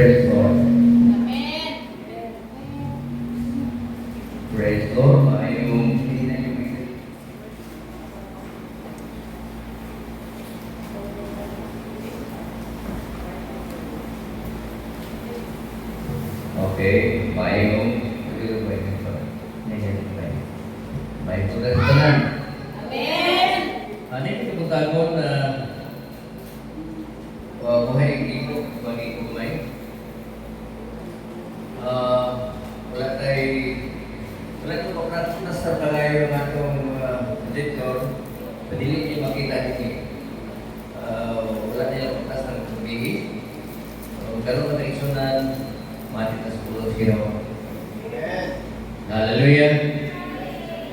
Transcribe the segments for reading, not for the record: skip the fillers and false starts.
Praise God. Amen. Praise God. Maayong hindi na yung okay. Maayong may tugas ka na. Amen. Ano yung kapagkagon na buhay dito, bagi ko may wala ko pagkatunas sa palayo ng atong editor, padili niyo makita niyo. Wala niya pagkas ng tubig. Karoon na isunan, mati na sa pulo siya. Hallelujah.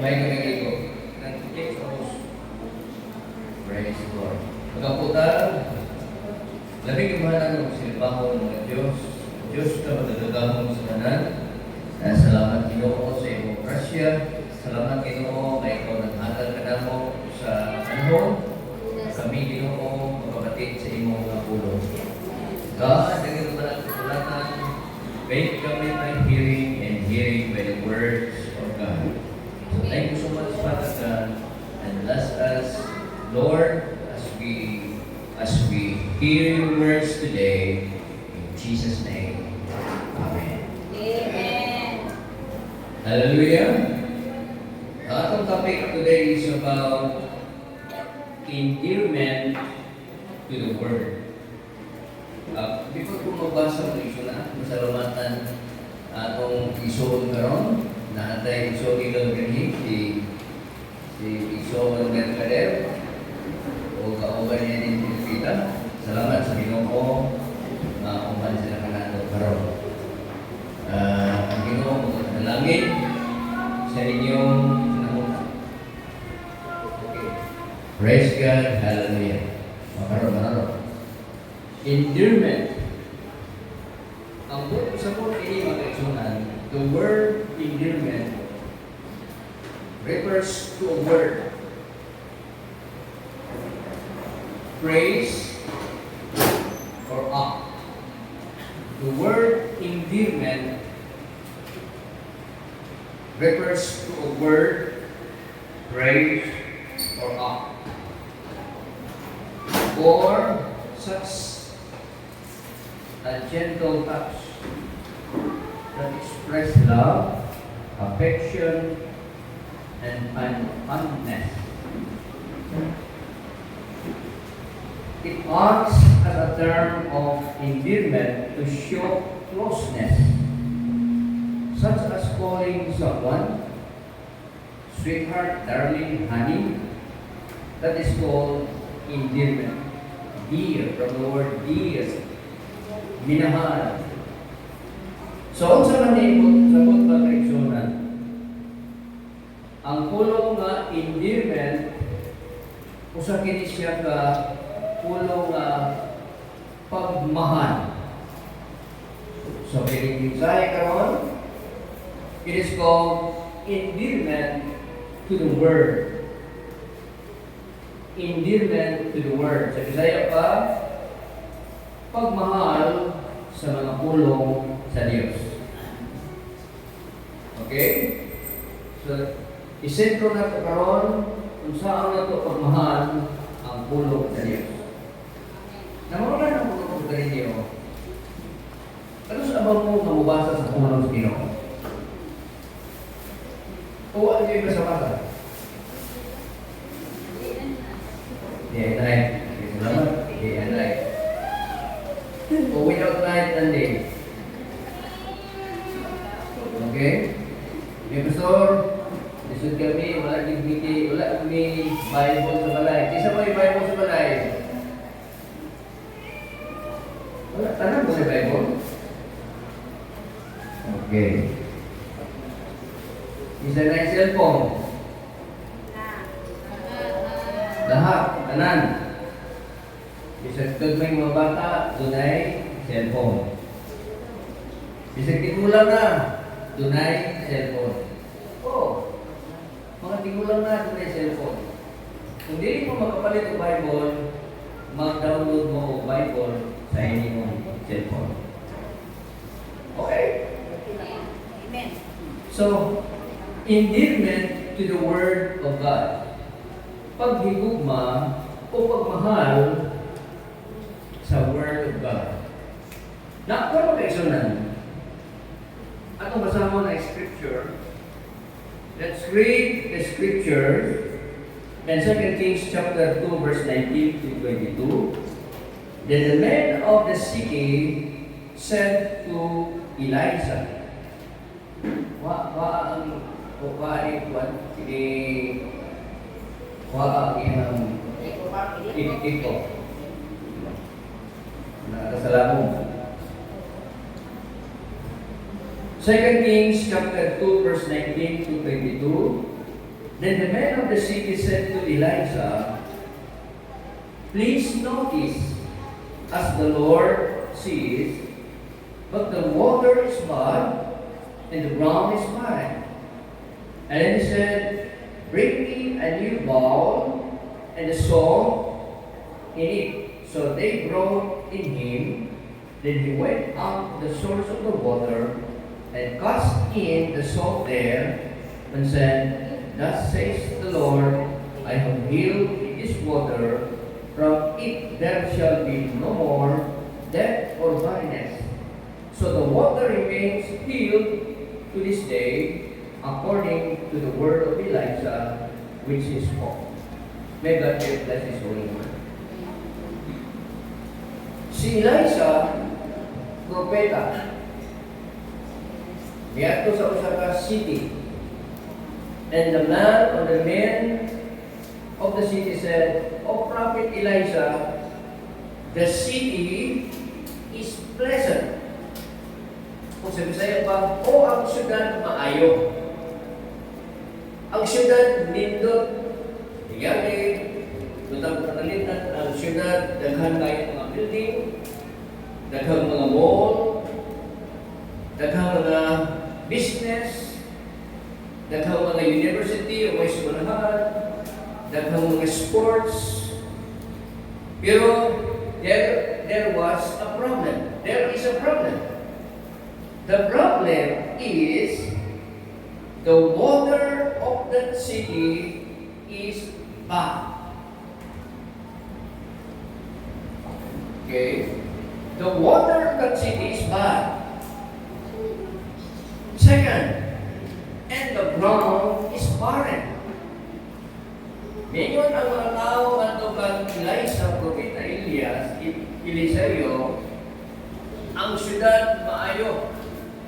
May kamigay ko. Nag-take us. Praise God. Pagkaputa, labing imahalan ng silbahon ng Diyos. Diyos na madadagahon sa kanan. Salamat Ginoo sa iyong grasya. Salamat Ginoo kay ikaw naghatag ka na mo sa panahon. Kami Ginoo magkabatid sa iyong mga pulong. God, naging naman ang katulatan. Faith kami by hearing and hearing by the words of God. So thank you so much, Father God. And bless us, Lord, as we hear your words today. In Jesus' name. Amen. Amen. Hallelujah. Our topic today is about endearment to the Word. Before ko magbasa ng iso na, masalamatan atong iso karon na atay iso ilang ganhi si iso ng Mercader o kauban niya din Pilipita. Salamat sa Ginoo na uman sila kanado karon. Ang Ginoo magdalangin sa inyong sinamutan. Okay. Praise God. Hallelujah. Makaroon. Endearment. Ang buong sa buong ini mga kaisunan, the word endearment refers to a word. Praise or act. The word endearment refers to a word, praise or act. Or such a gentle touch that express love, affection, and fondness. It acts as a term of endearment to show closeness, such as calling someone sweetheart, darling, honey. That is called endearment. Dear, from the word dear, minahal. So, sa manipot, sabot ba kaigsunan? Ang pulong nga endearment, usa kini siya ka pulong nga pagmahal. So, pinigminsay karon, it is called endearment to the Word. Endearment to the Word. Sa Bisaya pa, pagmahal sa mga pulong sa Diyos. Okay? So, isentro na ito karon kung saan na ito pagmahal ang pulong sa Diyos. Namulan ang pulong sa ninyo. Ano sa abang mo mamubasa sa pulong sa Ginoo? O ano yung basa-basa? Day and night. Salamat. Day and night. O without night and day. Okay? May pastor, lisod kami, wala kami Bible sa balay. Isa mo yung Bible sa balay? Wala, tanong mo sa Bible? Okay. Isa na yung cellphone. Lahat, tanan. Bisag may mga bata, dunay cellphone. Bisag tigulang na, dunay cellphone. Oh, mga tigulang na, dunay cellphone. Kung di mo makapalit ang Bible, mag-download mo ang Bible sa inyong cellphone. Okay? Amen. So, endearment to the Word of God. Paghigugma o pagmahal sa Word of God. Na, kung magkaisunan, atong basahan na scripture, let's read the scripture in 2 Kings chapter 2, verse 19 to 22. Then the men of the city said to Elijah, ito. Nakasalamong. 2 Kings chapter 2 verse 19 to 22. Then the men of the city said to Elijah, please notice, as the Lord sees, but the water is bad and the ground is barren. And then he said, bring me a new bowl and a salt in it. So they brought in him. Then he went out to the source of the water and cast in the salt there and said, thus says the Lord, I have healed this water. From it there shall be no more death or barrenness. So the water remains healed to this day, according to the word of Elijah, which he spoke. May God bless his holy word. Si Elijah, propeta, niadto sa usa ka city. And the man or the men of the city said, O Prophet Elijah, the city is pleasant. Kung sa Bisaya pa, o ang syudad maayo. Ang syudad nindot, iyali, tutang panalitan, ang syudad, daghang kayo mga building, daghang mga mall, daghang mga business, daghang mga university o may eskwelahan, daghang mga sports. Pero there was a problem. There is a problem. The problem is the water of that city is bad. Okay? The water of that city is bad. Second, and the ground is barren. Ngayon ang mga tao at kang Elijah, Propeta Elias, Eliseo, ang syudad maayo.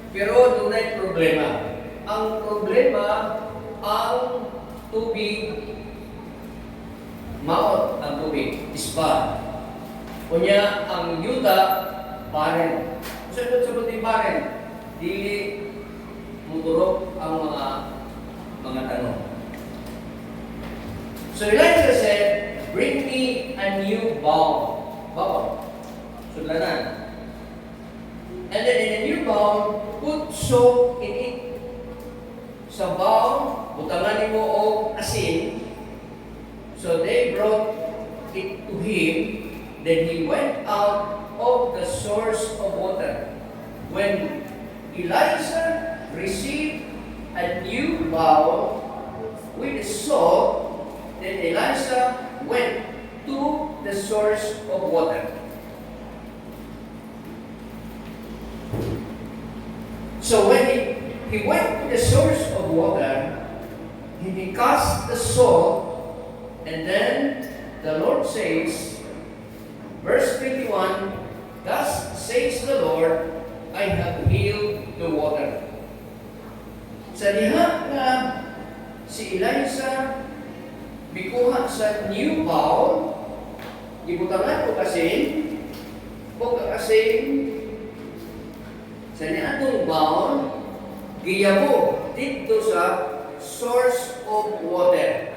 Pero dunay problema. Ang problema, ang tubig, maot ang tubig, ispa. Kunya, ang yuta, barren. Sunod-sunod yung barren. Dili muturok ang mga tanong. So Elijah said, bring me a new bowl. Bowl. Sudlanan. And then in a new bowl, put salt in it. Sa bowl, butangan mo o asin. So they brought it to him. Then he went out of the source of water. When Elijah received a new bowl with the salt, then Elijah went to the source of water. So when he went to the source of water, he cast the salt, and then the Lord says, verse 21, thus says the Lord, I have healed the water. Sa diha nga si Elijah bikuha sa new bowl, ibutangan ko kasin, o kakasin, sa niatong bowl, giyabo dito sa source of water.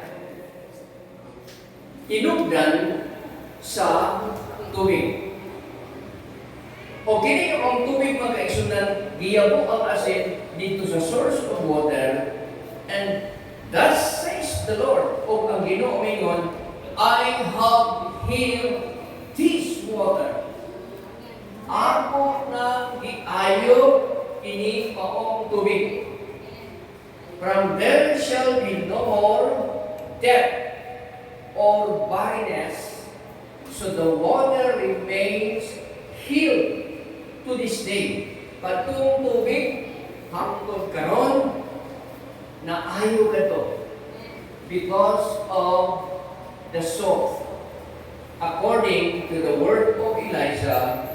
Inugdan sa tubig. O kini ang tubig mga kaigsunan, giyabo ang asin dito sa source of water, and thus says the Lord, o ang Ginoo mingon, I have healed this water. Ako na giayo kini maong tubig. From there shall be no more death or barrenness, so the water remains healed to this day. Katong tubig, hangtod karon na ayo kato because of the salt, according to the word of Elijah,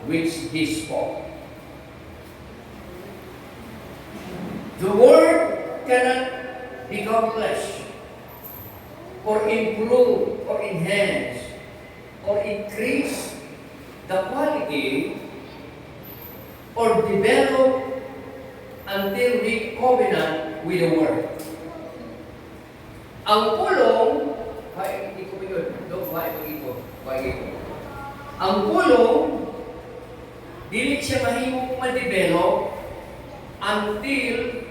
which he spoke. The word cannot become flesh, or improve, or enhance, or increase the quality, or develop until we covenant with the word. Ang pulong, hindi ko yun. Ang pulong, dili siya mahimong ma-develop until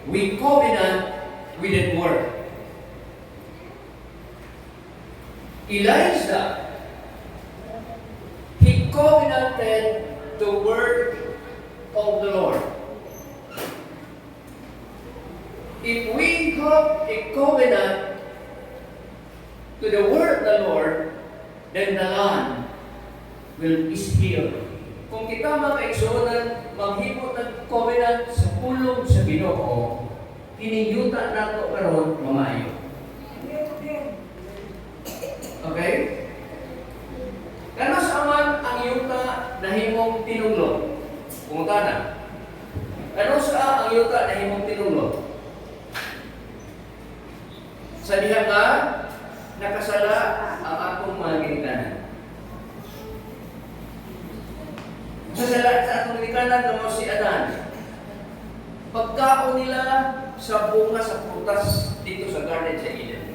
we covenant with that word. Elijah, he covenanted the word of the Lord. If we have a covenant to the word of the Lord, then the land will be healed. Kung kita makaigsunan, maghimo ng covenant sa pulong sa Ginoo, kiniyuta nato karon mamayo. Okay? Kano sa man ang yuta na himong tinulog? Pumunta na. Kano sa ang yuta na himong tinulog? Sa diha ka, nakasala ang akong mga ginikanan. Sa atong ginikanan na mo si Adan. Pagkaon nila sa bunga sa prutas dito sa Garden sa Eden.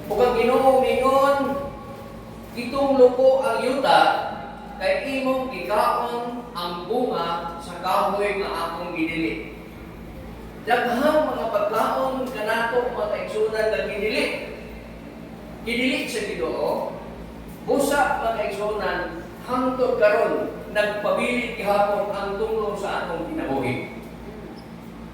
Kung ang Ginoo mingon, itong luko ang yuta, kay imong ikaon ang bunga sa kahoy nga akong gidili. Daghang mga pagkaon kanato mga kaigsunan nga gidili. Gidili sa Ginoo, busa mga kaigsunan hangtod karon nagpabilit gihapon ang tunglo sa atong kinabuhi.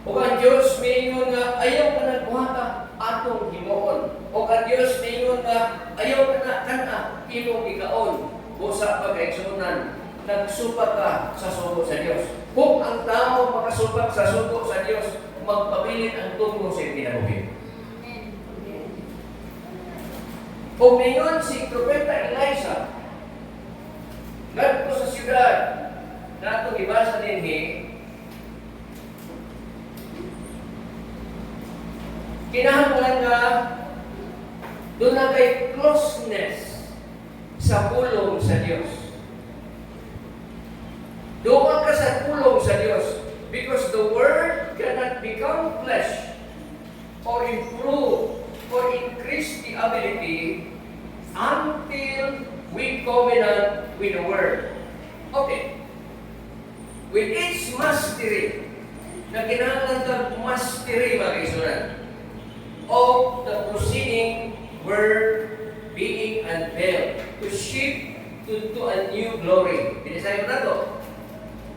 O ang Diyos mingon nga ayaw ka nagbuhata atong himuon. O ang Diyos mingon nga ayaw ka na kana imong ikaon. Busa pa kaigsunan nagsupat ka sa sugo sa Dios. Kung ang tao makasupat sa sugo sa Dios, magpabilit ang tunglo sa kinabuhi. Kung mingon si Propeta Elijah, ngadto sa siyudad, nato ibasa dinhi, kinahanglan nga doon na kay closeness sa pulong sa Diyos. Doon ka sa pulong sa Diyos because the Word cannot become flesh or improve or increase the ability until we covenant with the Word. Okay. With each mastery, na kinahanglan ka mastery mga kaisunan, of the proceeding word being unveiled to shift to a new glory. Pinisayo na to.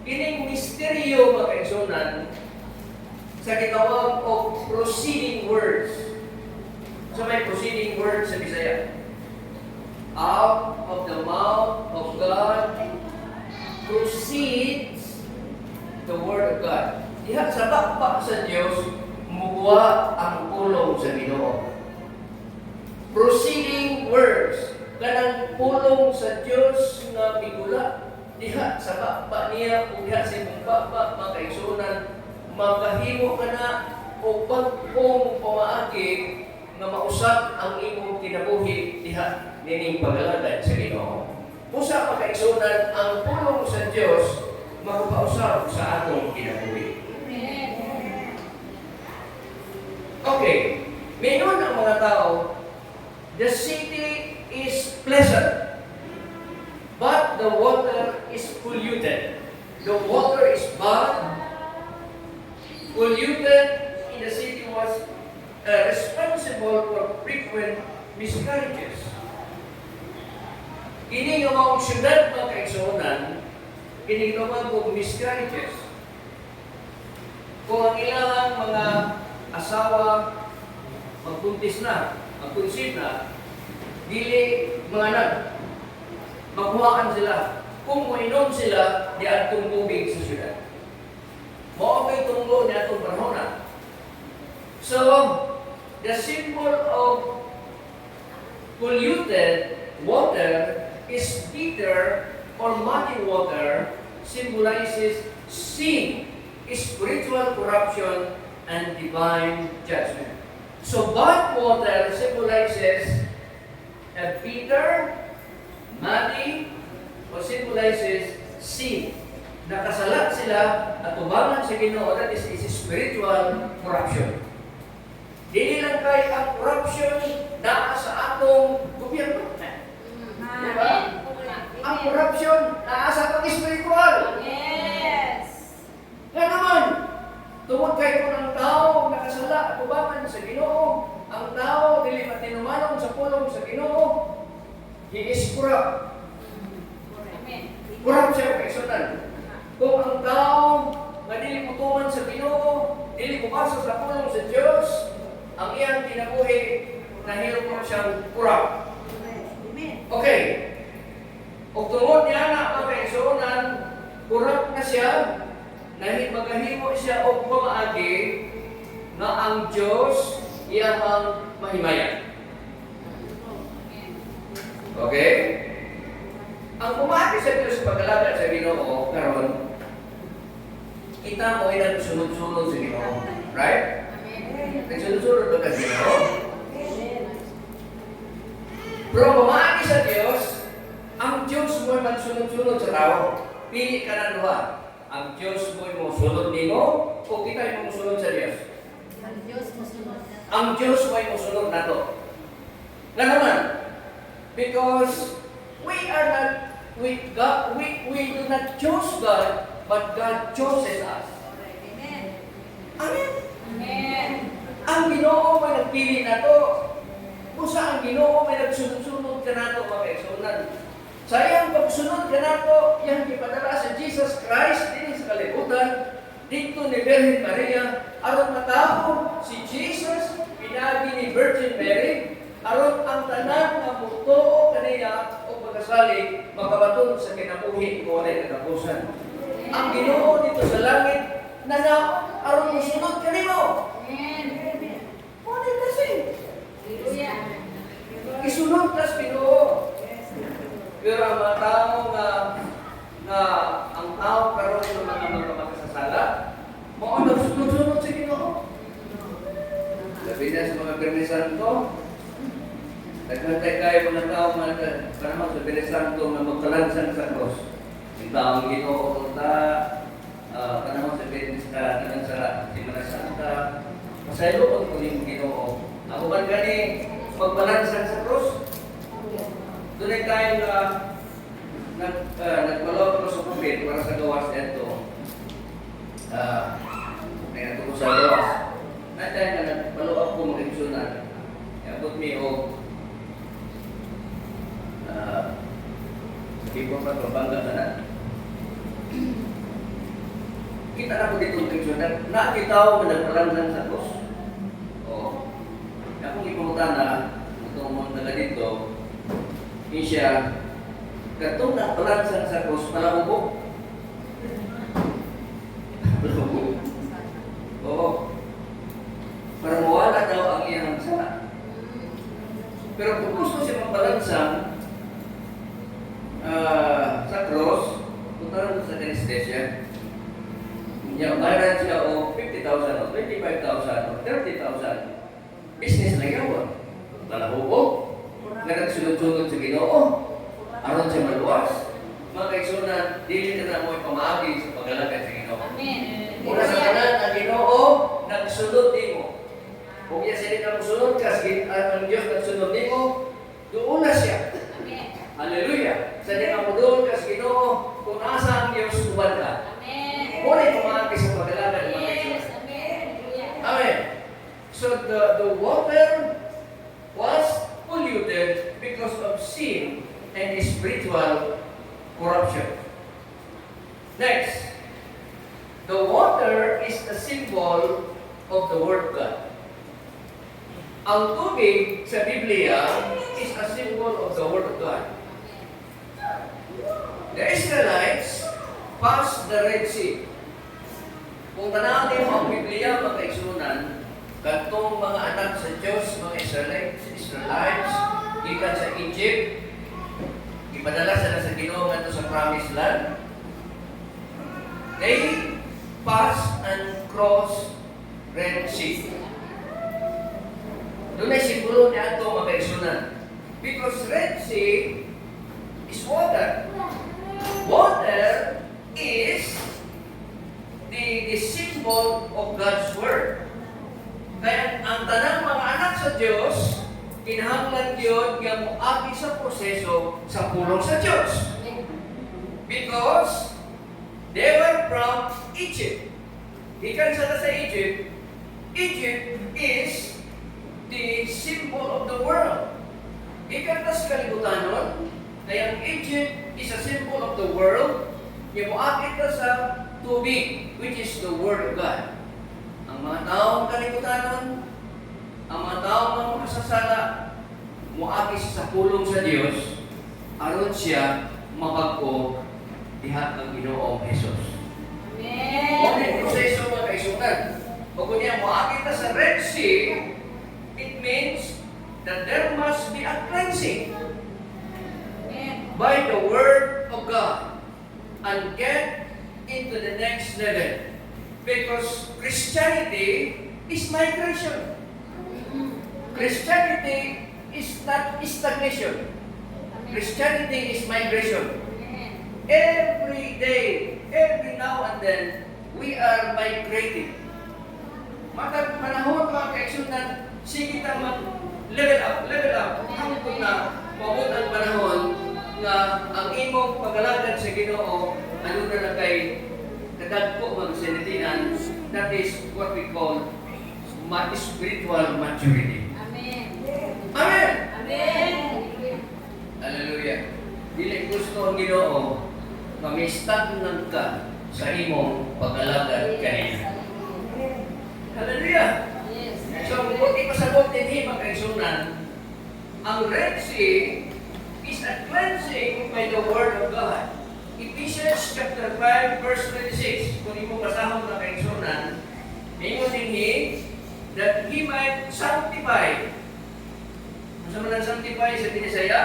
Kining misteryo mga kaigsunan sa gitawag of proceeding words. So may proceeding words sa Bisaya. Out of the mouth of God proceeds the word of God. Diha sa bakbak sa Diyos muwa ang pulong sa Ginoo. Proceeding words, kanang pulong sa Dios nga migula diha sa bakba niya ug diha sa imong bakba mga kaigsunan, makahimo ka na og bagong pamaagi nga mausab ang imong kinabuhi diha nining pag-alagad sa Ginoo. Usa pa kaigsunan ang pulong sa Dios magpausab sa atong kinabuhi. Okay, mingon ang mga tao, the city is pleasant, but the water is polluted. The water is bad, polluted in the city was responsible for frequent miscarriages. Kini nga maong syudad mga kaigsunan, kinignaman kong miscarriages. Kung ang ilang mga asawa magpuntis na, magkonsip na, dili mga anak, makuhaan sila. Kung mainom sila, di atong tubig sa syudad. Mao may tunggo ni atong panahon. So, the symbol of polluted water is bitter or muddy water symbolizes sin, spiritual corruption, and divine judgment. So bad water symbolizes a bitter, muddy, or symbolizes sin. Nakasalat sila at tubangan sa Ginoo, that is spiritual corruption. Dili lang kay ang corruption na sa atong gobyerno. Diba? Ang corruption na sa atong spiritual. Yes. Nga naman, tungod kay kung ang tao nakasala, tubangan sa Ginoo, ang tao dili matinumanong sa pulong sa Ginoo, he is corrupt. Corrupt siya kay sunan. Kung ang tao nga dili mutuman sa Ginoo, dili pumasok sa pulong sa Dios, ang iyang kinabuhi nahilo mo siyang corrupt. Okay. O tungod niya na mga kaigsuonan, corrupt na siya, magahimo siya o pamaagi na ang Diyos iyang mahimayan. Okay? Ang pumati sa Diyos sa pagkalagad sa Ginoo karon, kita mo ay nagsunod-sunod sa Ginoo. Right? Nagsunod-sunod ba sa Ginoo? Pero pumati sa Diyos, ang Diyos mo ay magsunod-sunod sa tao. Pili ka na duha. Ang Diyos mo ay musunod nimo o kita ay musunod sa Diyos? Ang Diyos mo ay musunod na to. Nga naman, because we do not choose God, but God chooses us. Amen. Amen. Ang Ginoo may nagpili na to. Kung sa ang Ginoo may nagsunod-sunod ka na to, mga kaigsuonan. Sa iyang pagsunod ka na to, iyang ipadala sa Jesus Christ din sa kalibutan, dito ni Virgin Maria, aron matao si Jesus, pinagi ni Virgin Mary, aron ang tanan nga mutuo kaniya o pagkasali makabaton sa kinabuhi o walay katapusan. Ang Ginoo dito sa langit nanaon aron musunod kanimo. Ano kasi? Isunod kas Ginoo. Pero ang mga tao nga ang tao karon sa mga makasasala, mao nagsunod-sunod sa Ginoo. Labi na sa mga Birnes Santo, nagkantay kayo mga tao panahon sa Birnes Santo na magkalansan sa cross. Yung taong Ginoo ta panahon sa Birnes ka sa Semana Santa, masaylo ko yung Ginoo. Ako man gani magbalansan sa cross. Doon ay tayo nagpalaw ko sa pupit para sa gawas nito. May natuko sa gawas. Na tayo na nagpalaw ako mag-ibsunan. Abot mi o hindi ko pa pabangga ka na. Kita na ko dito mag-ibsunan. Nakitaw mo nagpalansan sa cross. Oo. Akong ipunta na itong mga taga dito, siya, katong nagpalansan sa cross, palahubog. Palahubog. Oo. Para mawala daw ang iyang sala. Pero kung gusto siya magpalansan sa cross, punta sa anesthesia, niya, bayaran siya o 50,000 o 25,000 o 30,000. Business na yawa. Palahubog. Nga nagsunod-sunod sa Ginoo, aron siya maluwas. Mga kaigsuonan, dili na mo ipamaagi sa paglalakad sa Ginoo. Amen. Una sa kanan, ang Ginoo nagsunod nimo. Kung iya sila na musunod ka, ang Diyos nagsunod nimo, doon na siya. Amen. Hallelujah. Sa di ka mo doon ka sa Ginoo, kung nasa ang Diyos, tuwan ka. Amen. Muna ipamaagi sa paglalakad mga Yes. kaigsuonan. Amen. Amen. So the water was polluted because of sin and spiritual corruption. is the symbol of the Word of God. Ang tubig sa Biblia is a symbol of the Word of God. The Israelites passed the Red Sea. Kung tanawin mo ang Biblia, mga kaigsunan, katong mga anak sa Diyos, mga Israelites, ikan sa Egypt, ipadala sila sa Ginoo ngadto sa Promised Land. They pass and cross Red Sea. Doon ay simbolo niya ito, mga kaigsunan. Because Red Sea is water. Water is the symbol of God's Word. Kaya ang tanang mga anak sa Diyos, kinahanglan yun nga moagi sa proseso sa pulong sa Diyos. Because they were from Egypt. Ikan sila sa Egypt. Egypt is the symbol of the world. Ikan tas kalibutanon, kaya Egypt is a symbol of the world. Yung moagi ka sa tubig, which is the Word of God. Ang mga taong kalibutanon, ang mga taong mga makasasala, muagi sa pulong sa Diyos, aron siya mapagko diha ng Ginoong Hesus. Amen. Kung may proseso mga kaisunan, kung niya muagi ka sa Red Sea, it means that there must be a cleansing Amen. by the Word of God and get into the next level. Because Christianity is migration. Christianity is not stagnation. Christianity is migration. Amen. Every day, every now and then, we are migrating. Matag panahon mga kaigsunan, sige ta level up. Hangtod na maabot ang panahon na ang imong pag-alagad sa Ginoo ano na kay kadagko mga sinitian, that is what we call spiritual maturity. Amen. Amen! Amen. Hallelujah! Dili gusto ang Ginoo mami-stagnan ka sa imong pag-alagad kanina. Hallelujah! Yes. So, kung ipasabot din mga kaigsunan, ang Red Sea is a cleansing by the Word of God. Ephesians chapter 5, verse 26. Kung imo basahon na kaigsunan, mingon dinhi that He might sanctify. Ano man ang sanctify sa Binisaya?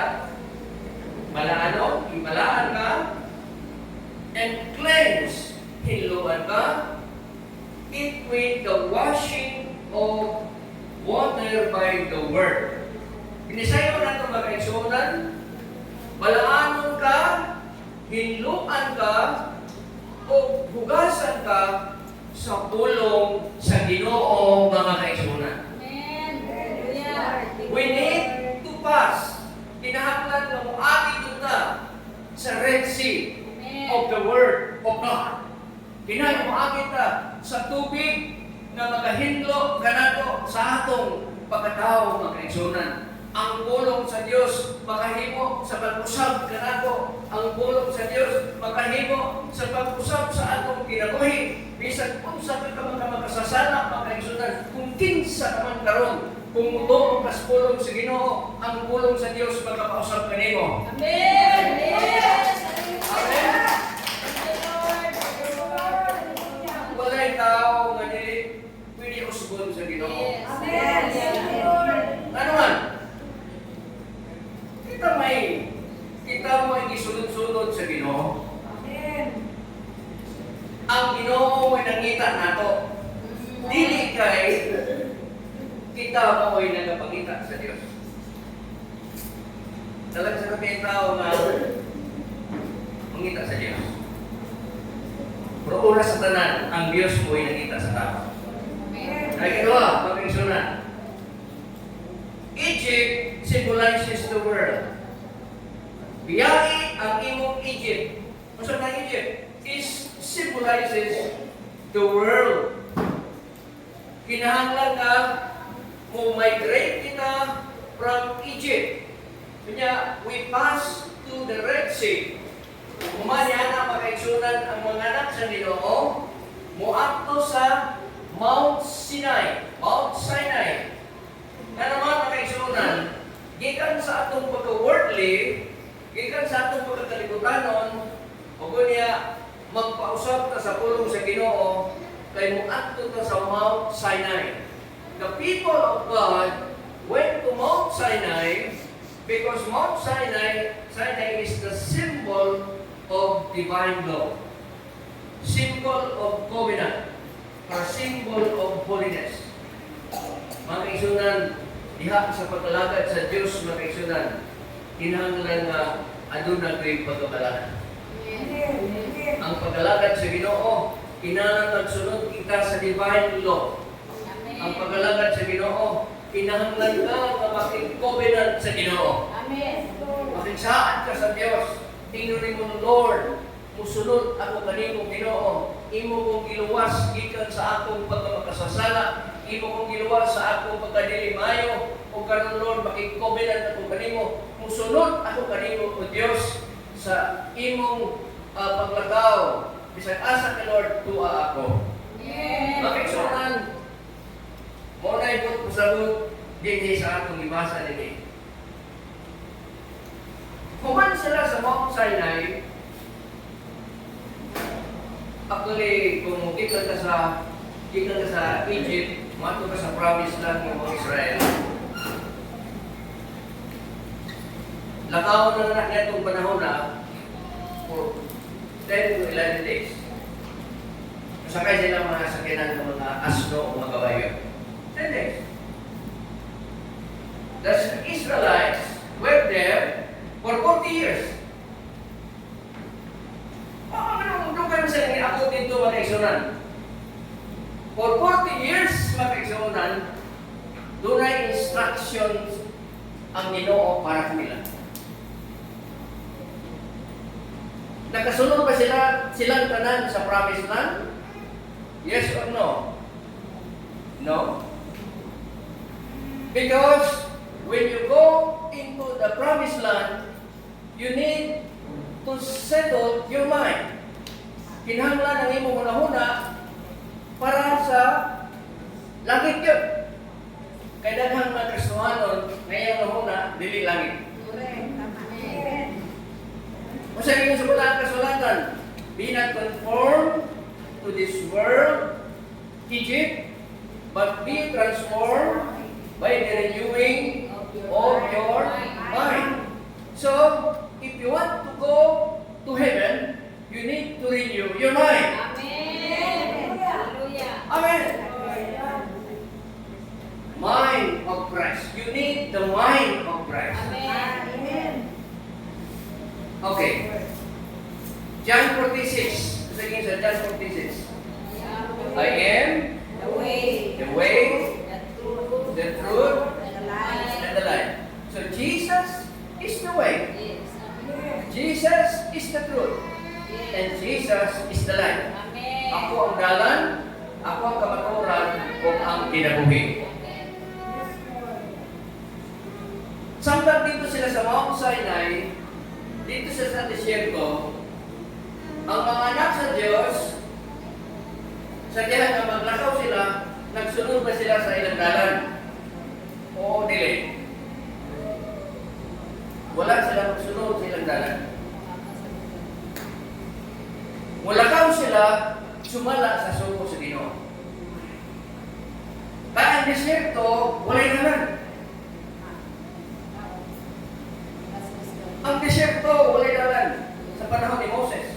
Malaano, imalaan ka, and cleanse, hiluan ka, it with the washing of water by the Word. Binisayo na ito mga kaigsunan, malaanon ka, hinluan ka, o hugasan ka sa pulong sa Ginoo mga kaigsunan. Amen. Hallelujah. We need to pass. Kinahanglan na muagi kita sa Red Sea of the Word of God. Kinahanglan muagi kita sa tubig na magahinlo kanato sa atong pagkatao mga kaigsunan. Ang pulong sa Dios makahimo sa pag-usab kanato. Ang pulong sa Dios makahimo sa pag-usab sa atong kinabuhi. Bisan unsa ka mga makasasala mga kaigsunan, kung kinsa naman karon, kung mutuo ka sa pulong sa Ginoo, ang pulong sa Dios makapausab kanimo. Amen. Amen. Walay tao nga dili pwede usbon sa Ginoo. Ano man? Kita may gisulod-sulod sa Ginoo. Ang Ginoo ay nangita nato. Dili kay kita mo ay nagapangita sa Dios. Talaga sa kapit tao nga mangita sa Dios. Pero una sa tanan, ang Dios mo ay nangita sa tao. Ay kinawa, pag-ingsunan. Egypt symbolizes the world. Biyahe ang imong Egypt. Kung na Egypt symbolizes the world. Kinahanglan na migrate kita from Egypt. Kanya, we pass to the Red Sea. Kumanya na makaigsunan ang mga anak sa Ginoo, muadto adto sa Mount Sinai. Mount Sinai. Na naman makaisunan, gikan sa atong pagka-worldly, gikan sa atong pagkakalibutanon, o niya magpausap ta sa pulong sa Ginoo, kay muadto ta sa Mount Sinai. The people of God went to Mount Sinai because Mount Sinai is the symbol of divine law, symbol of covenant, or symbol of holiness. Mga kaisunan, diha sa pagkalagad sa Diyos, mga kaisunan, kinahanglan nga aduna kay pagkabalahan. Ang pagkalagad sa Ginoo, kinahanglan magsunod kita sa divine law. Ang pagkalagad sa Ginoo, kinahanglan ka nga makig-covenant sa Ginoo. Makigsaan ka sa Dios. Tingnan mo, Lord, musunod ako kanimo Ginoo. Imo kong giluwas gikan sa akong pagkamakasasala. Imo kong giluwas sa akong pagkadilimayo. O karon, Lord, makig-covenant ako kanimo. Musunod ako kanimo, O Dios, sa imong paglakaw. Bisag asa ka, Lord, tuwa ako. Makigsunan, mo na ibot pasabot din sa atong ibasa nini. Kuman sila sa Mount Sinai, actually, kung kita ka sa Egypt, mato ka sa province lang ng mga Israel. Lakaw na na itong panahon na for 10 to 11 days. Masakay sila mga sakinan ng mga asno o mga kabayo. 10 days. The Israelites were there for 40 years. Doon kayo sa nga ako dito mga kaisunan. For 40 years mga kaisunan, doon ay instructions ang Ginoo para kanila. Nakasunod ba silang tanan sa promised land? Yes or no? No? Because when you go into the promised land, you need to settle your mind. Kinahanglan ang imong hunahuna para sa langit yun. Kaya daghang mga Kristohanon ngayong hunahuna, dili langit. Masa yung kasulatan, be not conformed to this world, Egypt, but be transformed by the renewing of your mind. So, if you want to go to heaven, you need to renew your mind. Amen. Mind of Christ. You need the mind of Christ. Okay. John 46. Sige sa John 46. I am the way, the truth, and the life. So Jesus is the way. Jesus is the truth. And Jesus is the life. Ako ang dalan, ako ang kamaturan, o ang kinabuhi. Samtang dito sila sa Mount Sinai, dito sa desierto, ang mga anak sa Diyos, sa diyan na maglakaw sila, nagsunod ba sila sa ilang dalan? O dili? Wala sila magsunod sa ilang dalan. Mulakaw sila, sumala sa suko sa Ginoo. Kaya ang desierto, walay dalan. Ang desierto, walay dalan sa panahon ni Moses.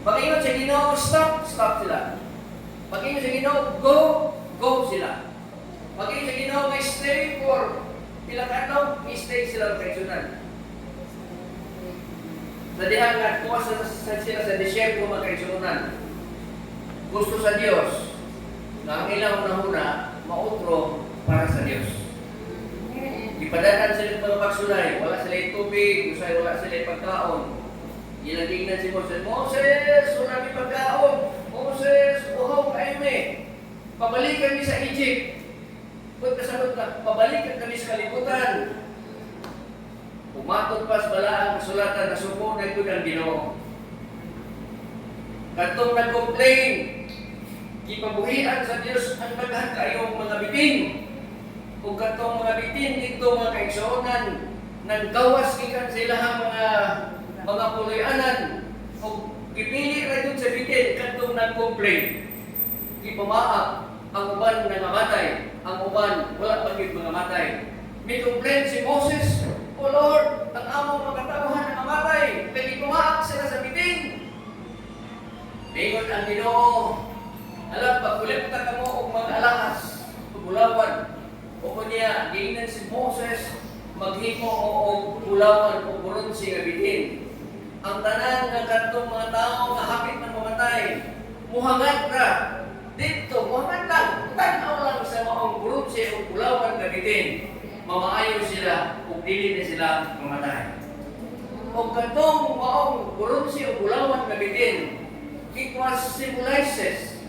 Pag-ingon sa Ginoo, stop sila. Pag-ingon sa Ginoo, go sila. Pag-ingon sa Ginoo, may stay for ilang adlaw, may stay sila kaigsunan. Sa dihan nga, tuwa sila sa desierto mga kaigsunan. Gusto sa Diyos na ang ilang unahuna, mautro para sa Diyos. Ipadanan sila mga pagsulay, wala sila tubig, wala sila pagkaon. Ilagignan si Moses, wala may pagkaon. Moses, uhaw kayo pabalikan kami sa Egypt. Kung kasagot ka, pabalikan kami sa kalibutan. Umatod pa sa balaang kasulatan na suko na ito ng Ginoo. Katong nag-complain, ipabuhian sa Diyos ang daghan kayong mga bitin. Kung katong mga bitin dito mga kaigsuonan, nanggawas gikan sa ilahang mga puloy-anan, o gipili ra yun sa bitin, katong nag-complain. Ipamaak, ang uban nangamatay, ang uban wala pagid mga matay. May complain si Moses, O Lord, ang among mga tauhan nangamatay, kaya ipamaak sila sa bitin. Ingon ang Ginoo, alam, pagkulit ka mo og mga alahas, pagulawan, o kunya, giinan si Moses, maghimo og bulawan o buronsi nga bitin. Ang tanan nga kadtong mga tao nga hapit nang mamatay, muhangad ra dito, muhangad lang, tan-aw lang sa maong buronsi o bulawan nga bitin. Mamaayo sila ug dili na sila mamatay. O kadtong maong buronsi o bulawan nga bitin, it was symbolizes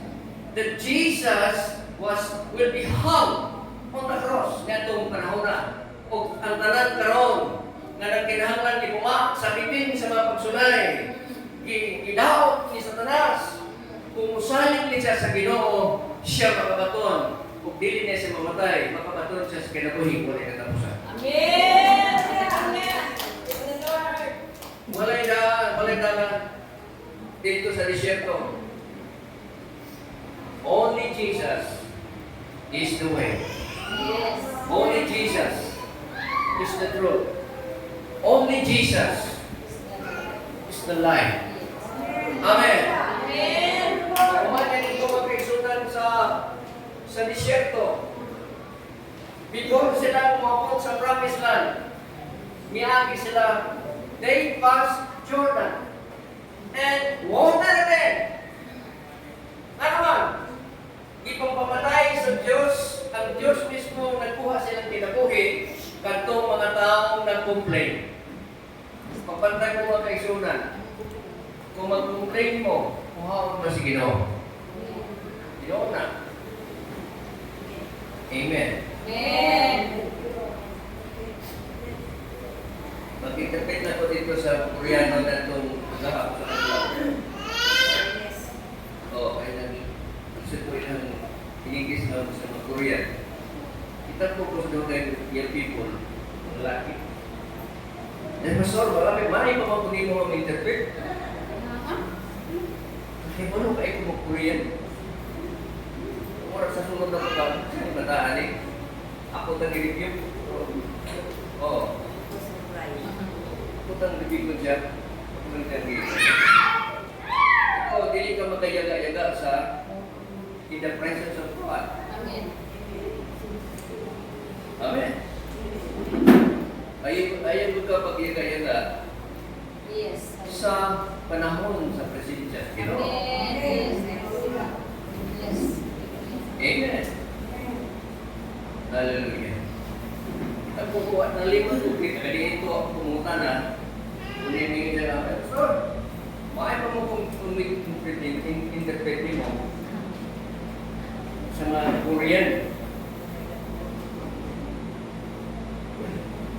that Jesus will be hung on the cross ngatong panahon na. O ang tanan karon nga nagkinahanglan ibumak sa bitin sa mga pagsulay, gidaot ni Satanas, kung musalig ni siya sa Ginoo, siya makabaton. Kung dili niya siya mamatay, makabaton siya sa kinabuhi, walay katapusan. Amen! Amen! Walay dalan dito sa disyerto. Only Jesus is the way. Yes. Only Jesus is the truth. Only Jesus is the life. Amen. Amen! Kumain ito magkaisunan sa disyerto. Before sila umabot sa promised land, niagi sila, they passed Jordan. And water na rin. Ano man? Ipang pamatay sa Diyos, ang Diyos mismo nagkuha silang kinabuhi katong mga taong nag-complain. Pagpantay mo mga kaisunan, kung mag-complain mo, kuhaon mo si Ginoo. Ginoo na. Amen. Amen! Mag-interpret na ko dito sa Koreano na itong pagkakap sa kanila. Oo, kaya nag-isip ko yung hinigis na sa mga Korean. Kita po po sa doon yung people, mga lalaki. Dahil Pastor, marami pa mga mo mag-interpret. Kaya mo nung kayo mo Korean? Kung sa sunod na pagkakap, sa bataan eh, ako tag-review. Oo. Putang bibig ko siya, putang tagi. Ikaw, dili ka makayaga-yaga sa in the presence of God. Amen. Amen. Ayaw ka pagyaga-yaga Yes. sa panahon sa presensya. You know? Amen. Yes. Amen. Hallelujah. At kukuha na lima tubig, kaya ito ako pumunta na, unimingin na namin, Pastor, makaya pa mo kung interpret mo sa mga Korean.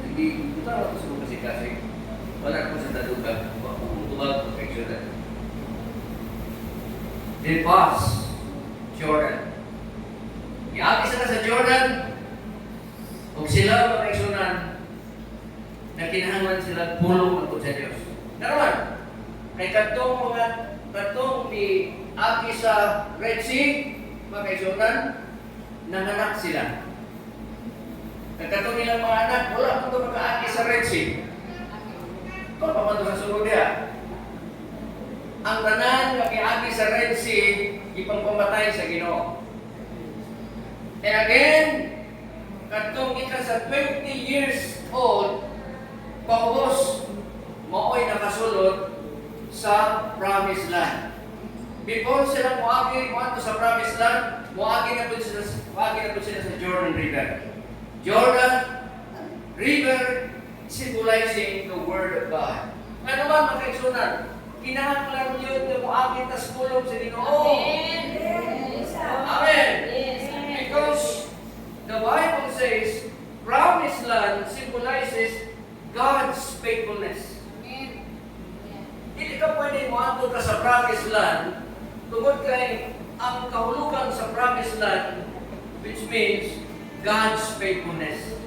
Hindi, ito ako sa kasi wala ko sa taluga, tubag ko kay Jordan. They pass Jordan. Iagi sila sa Jordan, kung sila makaisunan, na kinahanglan sila pulong ako sa Diyos. Naman, kay katong ni Aki sa Red Sea, makaisunan, nanganak sila. Kay katong nilang mga anak, wala po ito maka-aki sa Red Sea. Ito pa man ito sa sunod niya. Ang tanan nga aki sa Red Sea, ipangpamatay sa Ginoo. And again, katong ika sa 20 years old, paubos, mao'y nakasulod sa Promised Land. Before sila muagi sa Promised Land, muagi na po sila sa Jordan River. Jordan River symbolizing the Word of God. Ano naman mga kaigsunan? Kinahanglan yun na muagi tas pulong sa Ginoo. Amen. Yes. Amen. Yes. Because the Bible says, Promised Land symbolizes God's faithfulness. Amen. Hindi ka pwede mo ka sa Promised Land Tungod kay ang kahulugan sa promised land, which means God's faithfulness.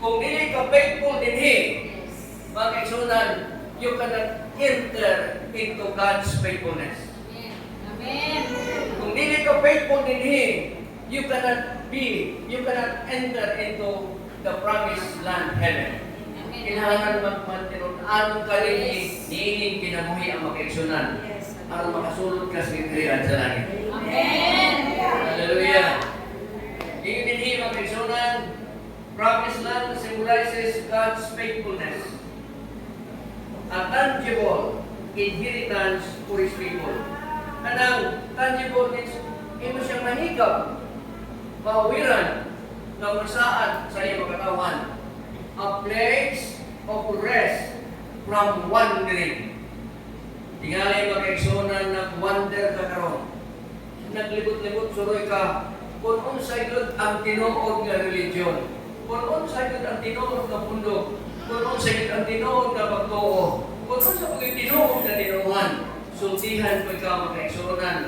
Kung dili ka faithful dinhi, Yes. mga kaigsunan, you cannot enter into God's faithfulness. Amen. Kung dili ka faithful dinhi, you cannot enter into the promised land, heaven. Amen. Kailangan magmantinon anong kalimhi niining kinabuhi ang makaigsunan para makasulod ka sa kitirian sa langit. Amen. Hallelujah. Yung dinhi mga kaigsunan, promised land symbolizes God's faithfulness. A tangible inheritance for His people. Anang tangible means imo siyang mahigap, mahuwiran, na masaan sa iyong katawan. A place of rest from wandering. Tingali mga kaigsunan, nag-wander ka karon. Naglibot-libot suroy ka kung unsay gud ang tinuod nga religion. Kung unsay gud ang tinuod nga mundo. Kung unsay gud ang tinuod nga pagtuo. Kung unsay gud tinuod nga tinuhan. Sultihan ko ikaw mga kaigsunan.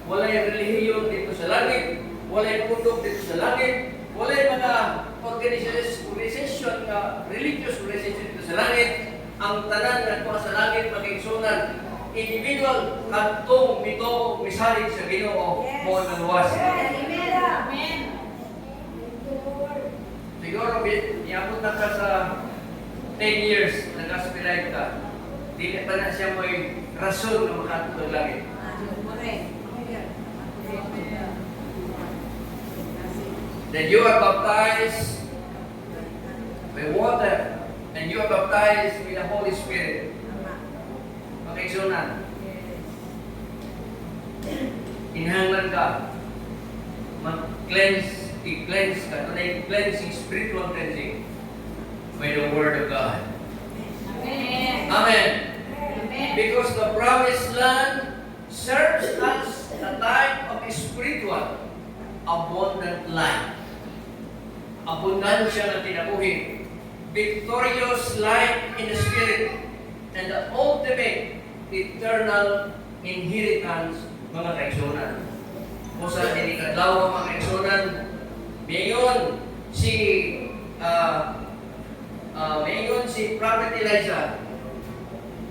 Walay relihiyon dito sa langit. Walay pundok dito sa langit. Walay mga organization nga religious organization dito sa langit. Ang tanan nga tuwa sa langit mga kaigsunan. Individual kantong mito misalig sa Ginoo mo ang luwas. Amen. Siguro iabot na ka sa 10 years nag-aspirate ka. Dili pa na siya may rason na makatulog langit. Then you are baptized by water and you are baptized with the Holy Spirit. Pag-exonan. Inhanglan ka. I-cleanse ka. Ito na yung cleansing, spiritual cleansing by the Word of God. Amen. Amen. Amen. Because the promised land serves as a type of spiritual abundant life. Abundansya na tinabuhi. Victorious life in the Spirit. And the ultimate eternal inheritance mga kaigsunan. Kung sa inikadlaw mga kaigsunan, mayon si Prophet Elijah,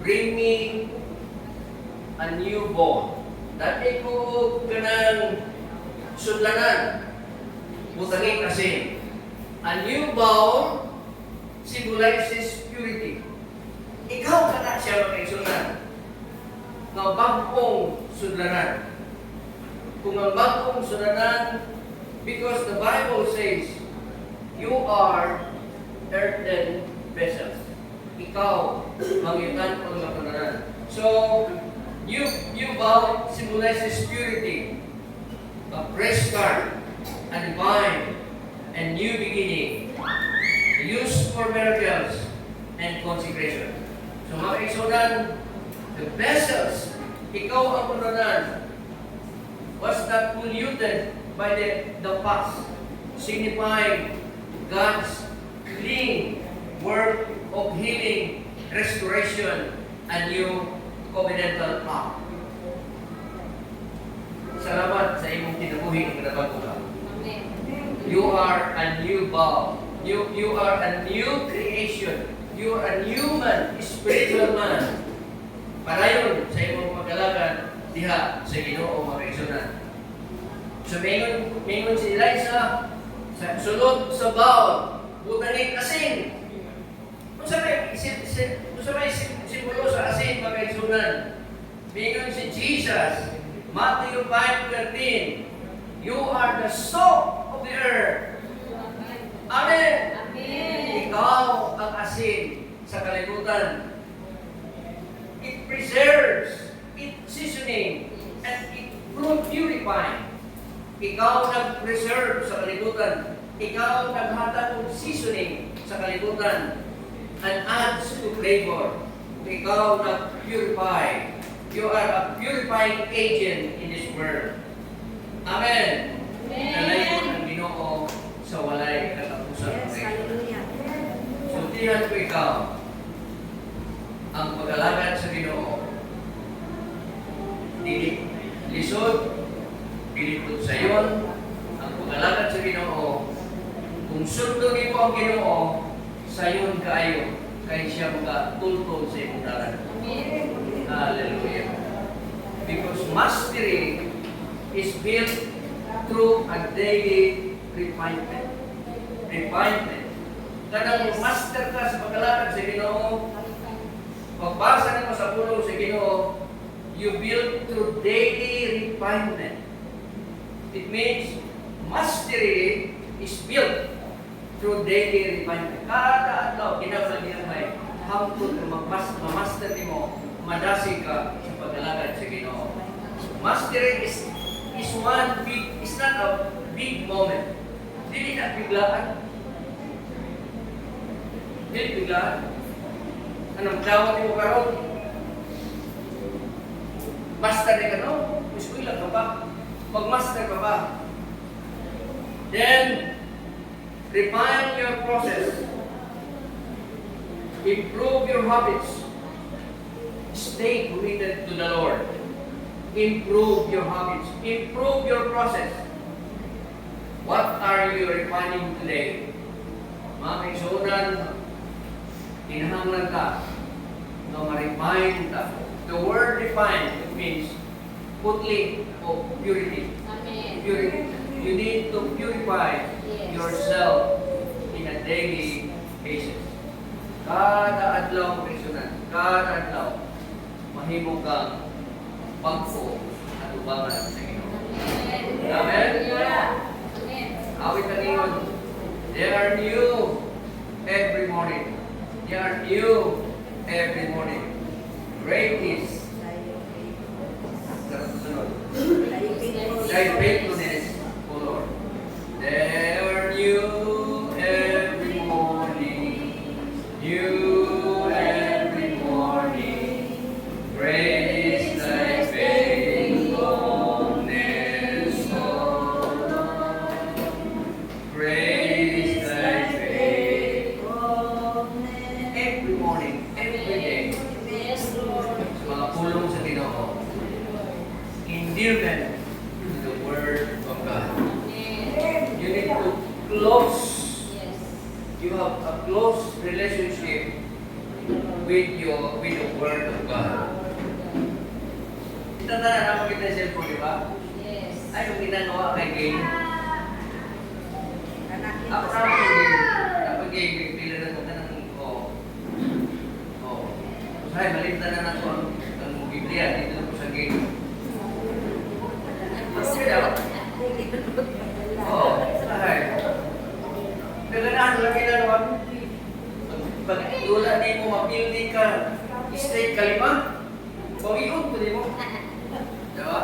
bring me a new bone. Dati ko kanang sudlanan, butangin kasi. A new bowl symbolizes purity. Ikaw ka na siya mga kaigsunan. Nga bagong sudlanan. Kung ang bagong sudlanan, because the Bible says, you are earthen vessels. Ikaw, mangyutan ang mga sudlanan. So, new bowl symbolizes purity, a fresh start, a divine, and new beginning, used for miracles and consecration. So mga kaigsunan, the vessels, ikaw ang pununan, was not polluted by the past, signifying God's clean work of healing, restoration, and new covenantal act. Salamat sa imong kinabuhi ng kinabago ka. Amen. You are a new bow. You are a new creation. You are a new man, spiritual man. Parayon sa imong pagkalagan diha sa Ginoo mga kaigsunan. So mingon si Elijah sa sulod sa baon, butaning asin. Kung sabay simbolo sa asin mga kaigsunan. Mingon si Jesus, Matthew 5:13, you are the salt of the earth. Amen. Amen. Ikaw ang asin sa kalibutan. It preserves, it seasoning, and it purifying. Ikaw nag-preserve sa kalibutan. Ikaw naghatag ng seasoning sa kalibutan and adds to flavor. Ikaw nag-purify. You are a purifying agent in this world. Amen. Nalayon ang Ginoo sa walay katapusan. Sultihan ko ikaw ang pag-alagad sa Ginoo. Dili lisod, pilipot sa iyon, ang pag-alagad sa Ginoo, kung sundon mo ang Ginoo, sa iyon kaayo, kay siya mga tultol sa iyong dalan. Amen. Hallelujah. Because mastery is built through a daily refinement. Refinement. Kadang master ka sa pag-alagad sa Ginoo, pagbasa mo sa pulong sa Ginoo, you build through daily refinement. It means mastery is built through daily refinement. Kada adlaw kinahanglan hangtod nga ma-master nimo, madasi ka sa pag-alagad sa Ginoo. Mastery is one big, it's not a big moment. Dili na biglaan. Dili biglaan. Anong tawag mo karon? Master ka no? Eskwela ka ba? Mag-master ka ba? Then, refine your process. Improve your habits. Stay committed to the Lord. Improve your habits. Improve your process. What are you refining today? Mga kaisunan, kinahanglan ka na ma-refine ka. The word refine, it means putli o purity. Amen. Purity. You need to purify Yes. yourself in a daily basis. Kada adlaw kaisunan, kada adlaw, mahimo kang pagko at ubangan sa Ginoo. Amen. Amen. Amen. Awit ang ingon, they are new every morning. They are new every morning. Great is thy faithfulness, O Lord. They are new every morning. New every morning. Great is thy faithfulness, O Lord. Great is thy faithfulness. Every morning, every day, Yes, Lord. sa mga pulong sa Ginoo, endearment to the Word of God. Amen. You need to close. Yes. You have a close relationship with the Word of God. Tandaan na kita sa cellphone, di ba? Yes. Ay, kung ginagawa kay game. Ako na ako game. Ako game, pila na ito ka ng Ay, malimtan na nato ang Biblia dito na po sa game. Okay daw? Oo, ay. Kailangan lang ginagawa. Pag wala di mo mapildi ka, state kalima, bawiyon po di mo. Diba?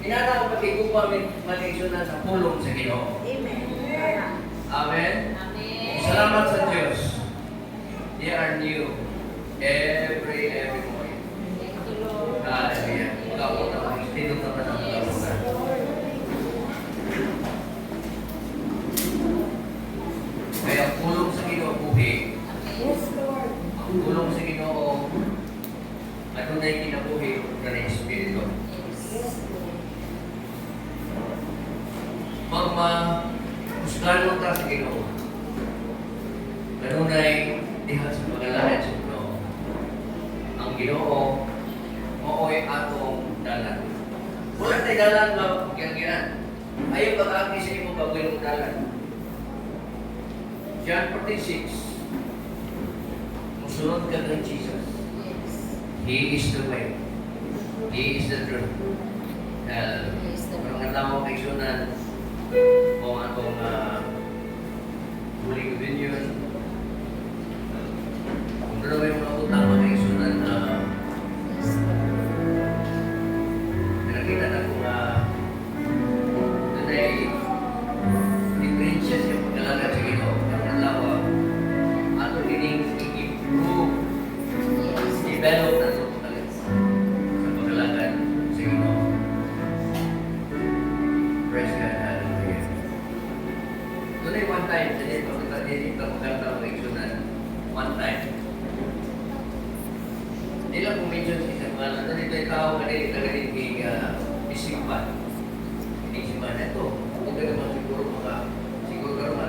Inana ko pakigupa maliksyonan sa pulong sa Ginoo. Amen. Amen. Amen. Salamat sa Diyos. They are new every morning. Thank you, Lord. Hallelujah. Magkakot naman. Tinong naman ang magkakutan. Kaya ang pulong sa Ginoo buhi. Yes, Lord. Ang pulong sa Ginoo ano na yung kinabuhi ng Espiritu. Yes. Magma-usgano ta sa Ginoo. Ganun ay diha sa pag-alahad sa Ginoo. Ang Ginoo mao'y atong dalan. Wala tayo dalan na pagkyagiran. Ayaw pag-aki sa imong gagawin mong dalan. John 46, musunod ka ng Jesus. Yes. He is the way. He is the truth. Parang nga tao kay sunan kung atong huling opinion. Kung doon may mga utama kay sunan nakita na kung doon ay diferensya siya pagkalaga sa Ginoo. Ang lawa, ato dining i-improve, develop na ito talaga sa pagkalaga sa Ginoo. Praise God, hallelujah. Doon ay one time, dito magkakaroon ng iksyonan, one time. Hindi lang kung mention sa isang mga doon ito ay tao ka din, taga din kay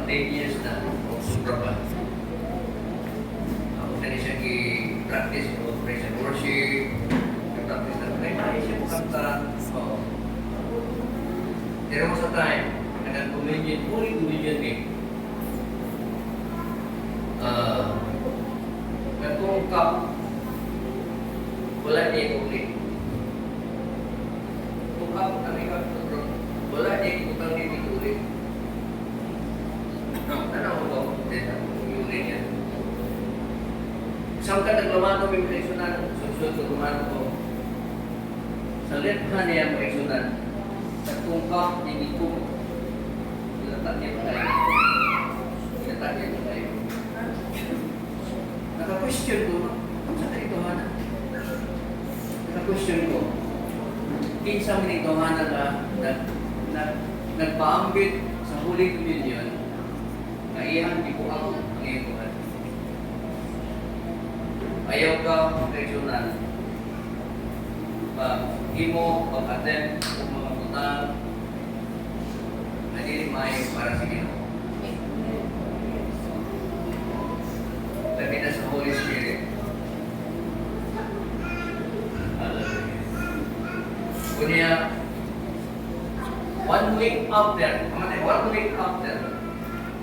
10 years na, o sobra pa. Ako na siya i-practice o praise and worship, i-practice na kaya siya kanta. Oo. Pero mo sa time, nag-communion, Holy Communion eh. Nagtungkap, wala niya ulit. Tungkap, kami ka, wala niya utang niya ulit. Ano ko yung niya. Isang ka naglamano yung reaksyonan, susunod ko lumano ko. Sa lethan niya ang reaksyonan, nagtungkap, hindi ko. Ilatak niya pa tayo. Ilatak niya pa tayo. Naka-question ko, saan ka ito, Hana? Naka-question ko, kinsa mo nito, Hana, na nagpaambit sa Holy Communion, na iyan, di ko ako ang iyong Tuhan. Ayaw ka mag-reaksyonan. Pag-imo, pag-attempt, kung mga utang, nalilimay para sa Ginoo. Labi na sa Holy Spirit. Hallelujah. Kunya, 1 week after, kamatay, 1 week after,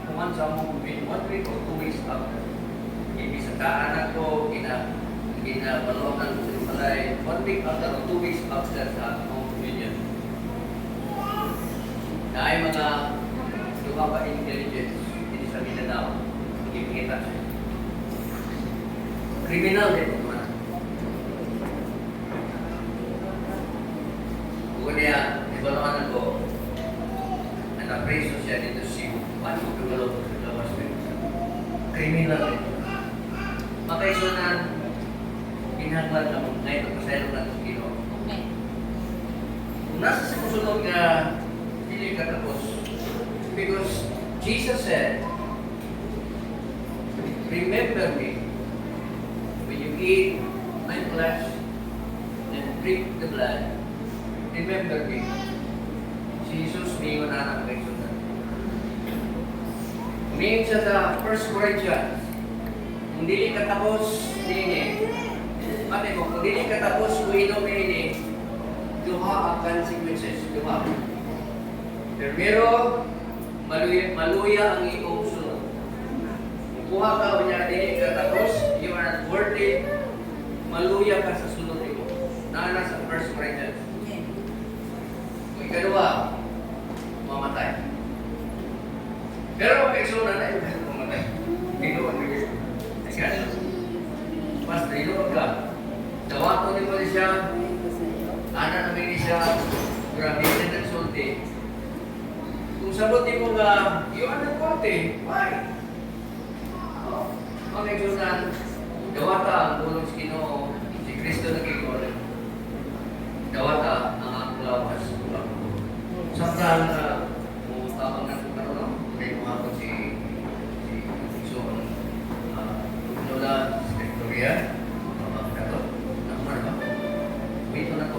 kuman sa mong 1 week or 2 weeks after, ibig sa kaanak ko, ginabaluan ko sa palay, 1 week after or 2 weeks after sa mong communion. Na ay mga luha pa intelligence, hindi sa Mindanao, ipikita siya. Kriminal din po man. Kung niya, ibaluan ko, na napreso siya dito si paano ko pagalaw sa lawas ko. Kriminal din. Makaisunan, pinaglan na mong ngayon at pasayro na ito kino. Kung nasa sa kusunod na hindi katapos, because Jesus said, remember me when you eat my flesh and drink the blood. Remember me. Si Jesus may iwanan ang kaisunan. Humingi siya sa 1 Corinthians. Kung dili katapos din mati mo, kung dili katapos uinom ini, duha ang consequences. Duha. Primero, maluya ang iyong sunod. Kung kuha ka o niya dili katapos, you are not worthy, maluya ka sa sunod mo. Nana sa 1 Corinthians. Kung ikalawa, mamatay. Pero kung kaisunan na, yung mamatay. Pinuwan mo yun. Kasi, mas pinuwan ka. Dawato ni mo siya, ana namin ni siya, grabe na nagsulti. Kung sabot ni mo nga, you are not worthy. Why? Mga kaisunan, dawata ang bulong sa Ginoo, si Kristo nagigol. Dawata ang ang lawas. Samtang tamang na kung ano, may mga si Iso, Lola, si Victoria, mga kato, naman ba? Ito na to,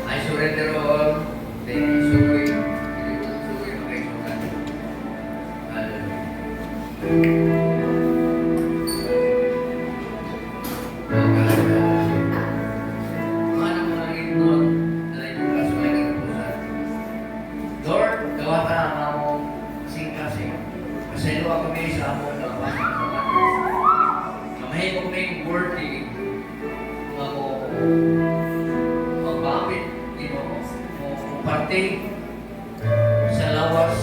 I surrender all, thank you, Sugoy, Sugoy, mga isunan. Hallelujah. Sa lawas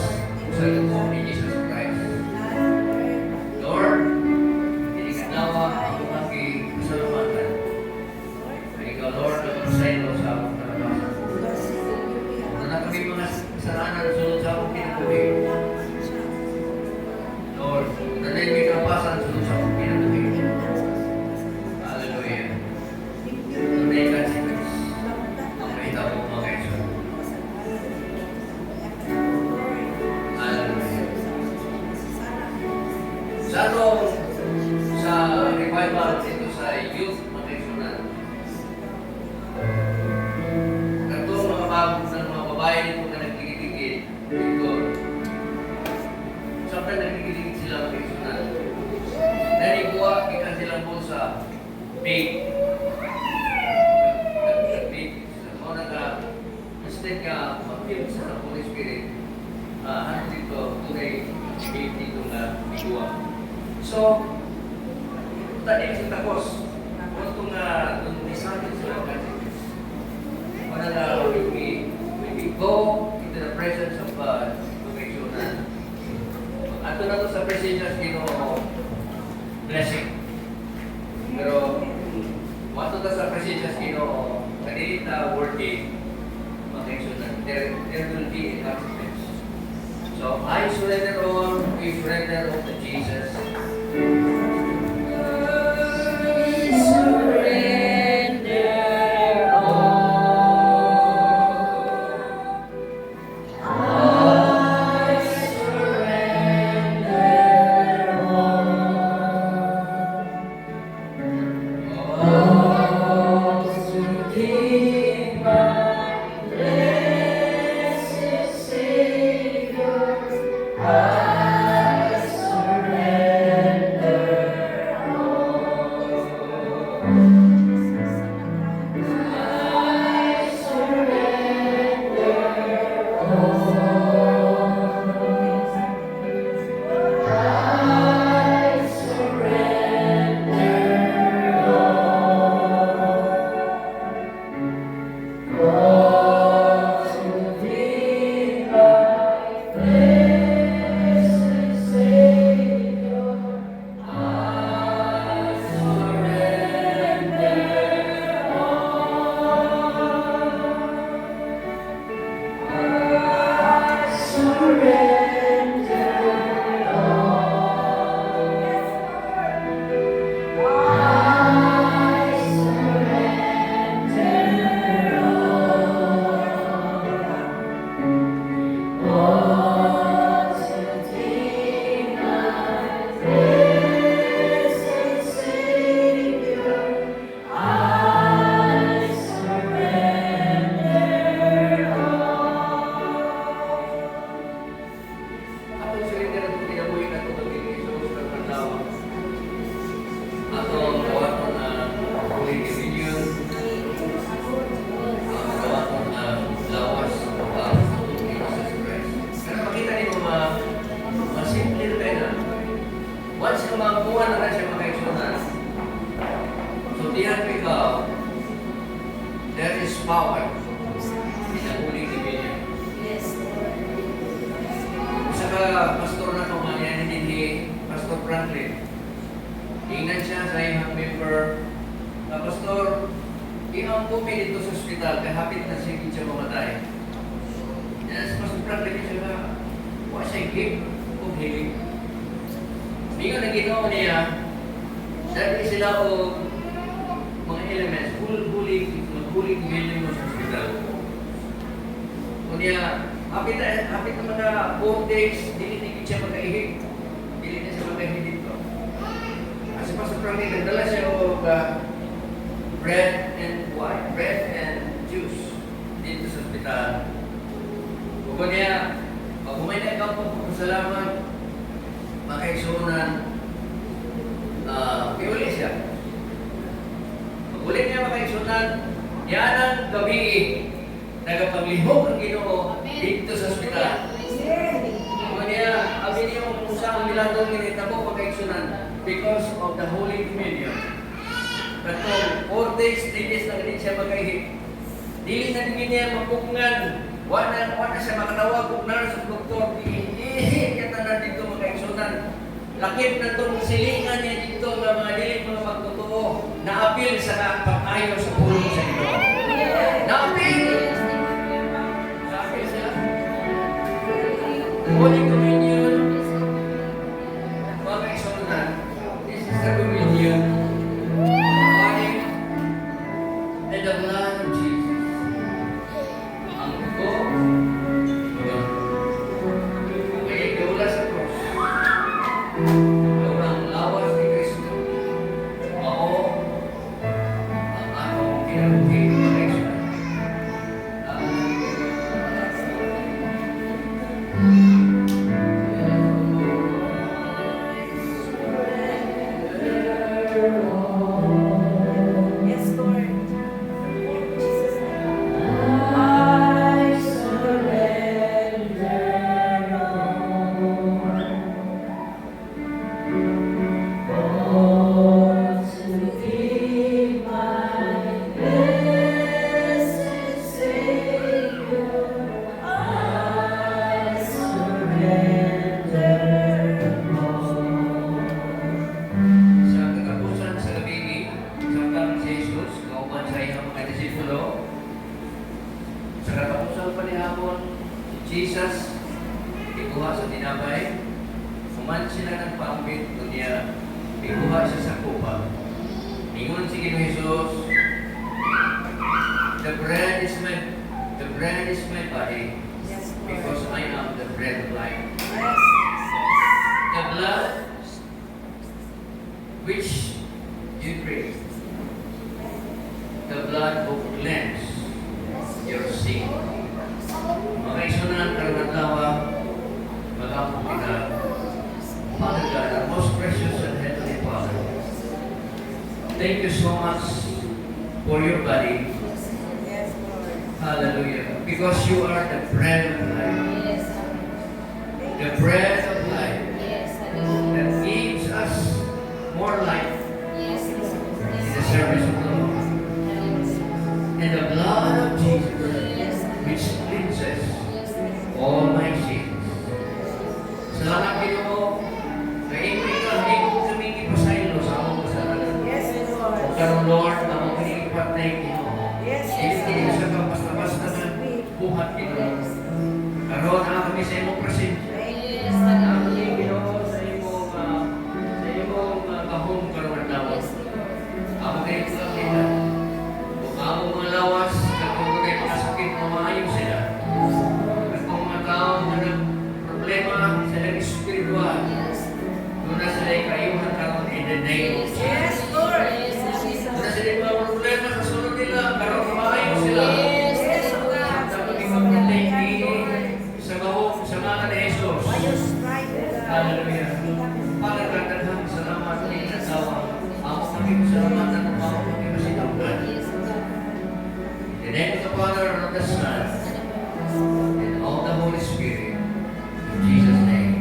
sa ito ni Jesus Christ. Lord, hindi ka lawa ang umagi kasalamatan. Ay ikaw, Lord, na magsaylo sa akong kalabasan. Kung na kami mga kasalanan sunod sa akong pinabuhi. Lord, nanay may kalabasan sunod sa akong pinabuhi. Hallelujah. Tunay ka si Christ. Ang mahita mo mga kaisan. when we go into the presence of God, lumayksunan. Ato na to sa presensya sa Ginoo, blessing. Pero, ato na sa presensya sa Ginoo, kanili ta worthy, makayksunan. There will be a consequence. So, I surrender all, we surrender all to Jesus. Once na makuha na siya makaiksunan, so diyan ikaw, there is power in the Holy Divinity. Yes, Lord. Isa ka, pastor na kung yan hindi, Pastor Franklin. Tingnan siya sa iyong member, Pastor, iyong pumi dito sa ospital, kaya hapit na siya mamatay. Yan sa Pastor Franklin siya na, wala siya gift of healing. Hindi nga naginawa niya, dahil sila o mga elements, huling million mo sa hospital. Kunya, hapit naman na 4 days, dili siya magkaihig. Dili na siya magkaihig dito. Kasi Pastor Franklin, nagdala siya o bread and juice dito sa hospital. Kunya, pag umay na ikaw po, salamat, makaiksunan, piuli siya. Pag ulit niya makaiksunan, yan ang gabi, nagapaglihok ang Ginoo dito sa ospital. Kung niya, abin niyo kung saan miladong minitabo makaiksunan because of the Holy Communion. Kato, 4 days, 3 days na ganit siya magkaihig. Dili na din niya mapukungan. Wala siya makatawag kung nurse at doktor. Kaya na dito makaiksunan. Lakip na itong silingan niya dito ng mga dilim mga pagtotoo na apil sa pag-ayaw sa pulong sa Ginoo. Na-apil! Na-apil sila. Holy Communion. Makaiksunan. This is the communion. Body and the blood of Jesus. Ang dugo, may gawala sa cross. Ang lawas ni Kristo. Ako ang akong kinabuhi ng Kristo. gihapon si Jesus ikuha sa tinapay. Human sila ng pambit kunya ikuha siya sa kupa. Ingon si Ginoong Jesus, the bread is my body Yes, Lord. because I am the bread of life. Yes. The blood which you drink, the blood will cleanse your sin. Mga isunan karon adlaw, mag-among kita, Father God, our most precious and heavenly Father. Thank you so much for your body. Yes, Lord. Hallelujah. Because you are the bread of life. Yes. The bread of life Yes. that gives us more life Yes. in the service of the Lord. And the blood of Jesus which cleanses all my sins. Salamat Ginoo. Kaimay ka, ikaw kami ipasaylo sa among kasalanan. Yes, Lord. O karon Lord, among kinikipat na Ginoo. Yes, Hindi sa ka basta-basta na buhat Ginoo. Karon ang kami sa imong presensya. Yes. Ang Ginoo sa imong kahong karon adlaw. Among kinikipat nila. Kung among mga lawas, kung may mga sakit na maayon sila. At kung mga tao na problema sa ilang espiritual, doon na sila ikayuhan karon in the name of Jesus. Yes, Lord. Doon na sila yung mga problema sa sunod nila, karon maayon sila. Yes, Lord. Sa kami magpatay sa bahog, sa mga ni Jesus. Hallelujah. Para kagdaghang salamat ni Nasawa. Ako kami salamat na ako kami masitawgan. In the name of the Father, and of the Son, and of the Holy Spirit. In Jesus' name.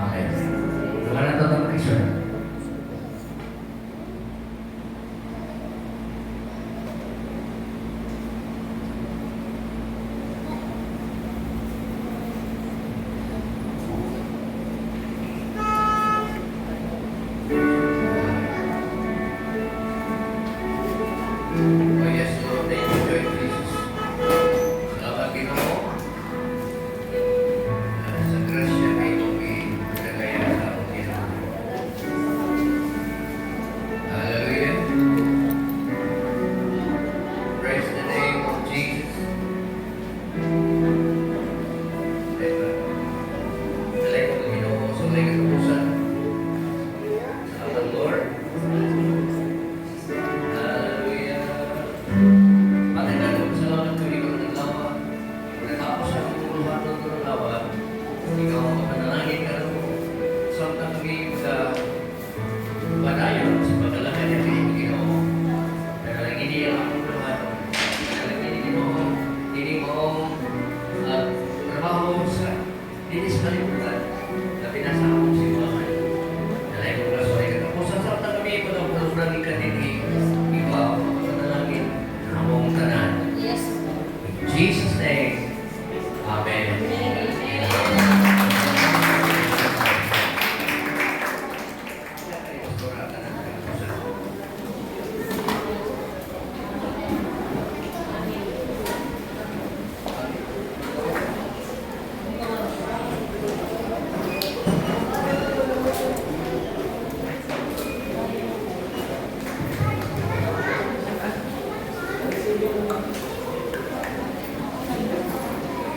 Amen. Wala na ito ng Sir. Oh yes, Lord. Thank you, Lord Jesus. Salamat Ginoo. Sa grasya kay kami nagaya sa among Ginoo. Hallelujah. Praise the name of Jesus. Salay ko ng Ginoo, salay ka ng pusan. Salamat Lord. Hallelujah. Patagal ko salamat ko ikaw ng lawa. Natapos ang puluhan ng lawa. Ikaw ang mapanalangin ka rin. Samtang kami sa padayon sa pagdalaman niya kay Ginoo. Panalangin niya ang puluhan. Panalangin ni Ginoo. Hindi mo trabaho sa dinis kalimutan na pinasa akong simbahan. Dalay ko kaso ay katapusan samtang kami pagdalaman ikan din ikaw ang mapanalangin among tanan. Yes. Jesus